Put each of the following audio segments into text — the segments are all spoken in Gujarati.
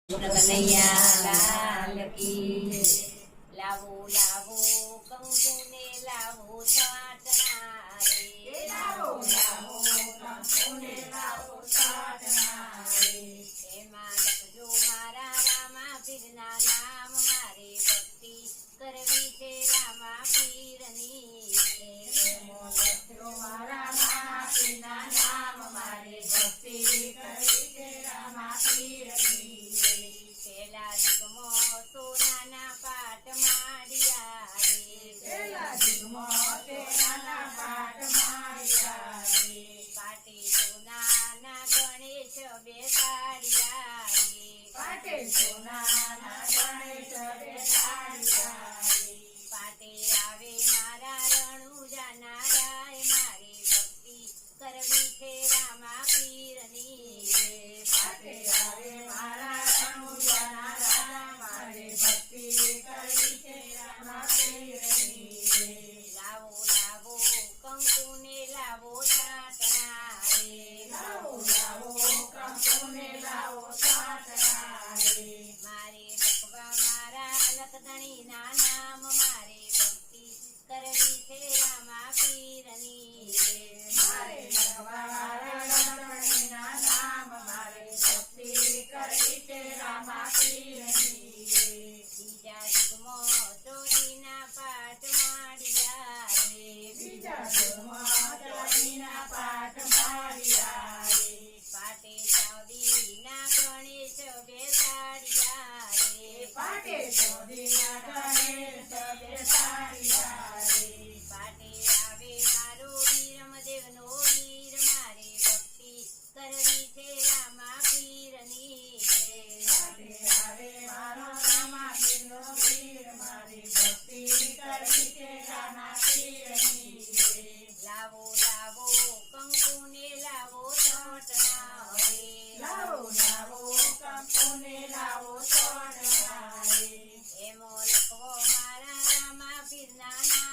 કનૈયા લાલ કી લાવો લાવો કંકુ ને લાવો સાટના રે લાવો લાવો કંકુ ને લાવો સાટના રે એમાં લખજો મારા રામા પીરના નામ મારે ભક્તિ કરવી છે રામા પીરની એમાં લખજો મારા રામા પીરના નામ મારે ભક્તિ કરવી છે રામા પીરની પેલા દિગમો સોનાના પાટ માડિયા રે પેલા દિગમો સોનાના પાટ માડિયા રે પાટે સોનાના ગણેશ બેસાડ્યા રે પાટે સોનાના ગણેશ બેસાડ્યા રે પાટે આવે મારા રણુજાના રાય મારે ભક્તિ કરવી છે રામા પીરની રે પાટે આવે મારા રણુજાના રાજા મારે ભક્તિ કરવી છે રામા પીરની રે લાવો લાવો કંકુ ને લાવો સાટના રે લાવો લાવો કંકુ ને લાવો સાટના રે મારે લખવા મારા લખધણીના નામ મારે ભક્તિ કરવી છે રામા પીરની રે મારે લખવા મારા લખણીના નામ મારે ભક્તિ કરવી છે રામા પીરની રે બીજા જુગમો ચોરીના પાટ માડિયા રે બીજા જુગમાં ચોરીના પાઠ માર્યા રે પાટે ચાંદીના ગણેશ બેસાડ્યા રે પાટે ચોરીના ગણેશ બેસાડ્યા રે પાટે આવે મારો વીરમદેવનો વીર મારે ભક્તિ કરવી છે રામા પીરની રે પાટે આવે મારો રામા પીરનો વીર મારી ભક્તિ કરવી છે રામા પીરની રે લાવો લાવો કંકુ ને લાવો છોટના રે લાવો લાવો કંકુ ને લાવો છોડના રે એમો લખવો મારા રામા પીરના નામ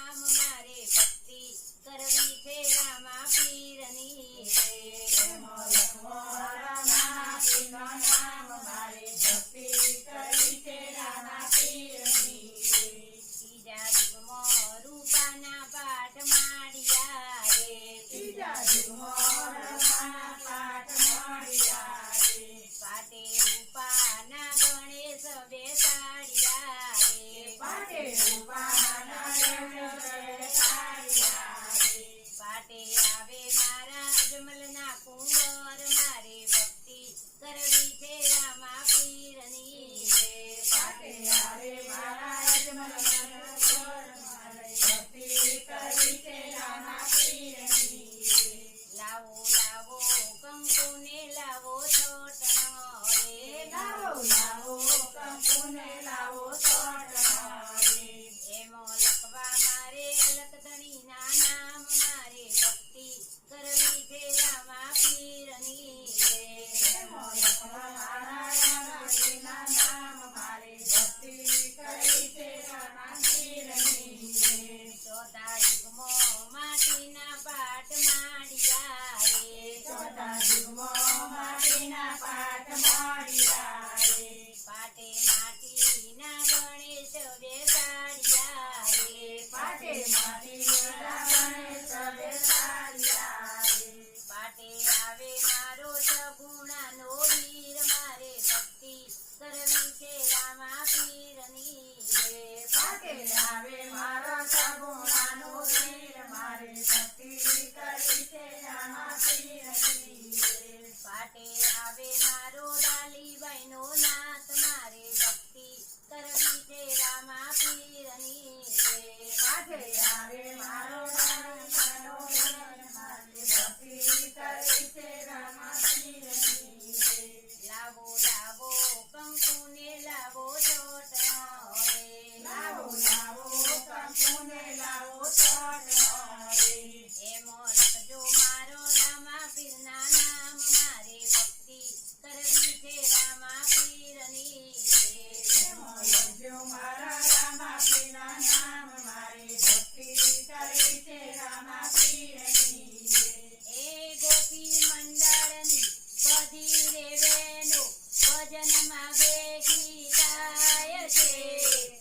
છે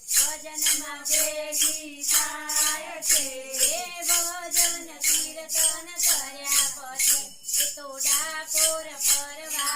ભજનમાં ભેગી થાય છે એ ભજન કીર્તન કર્યા પછી એ તો ડાકોર ફરવા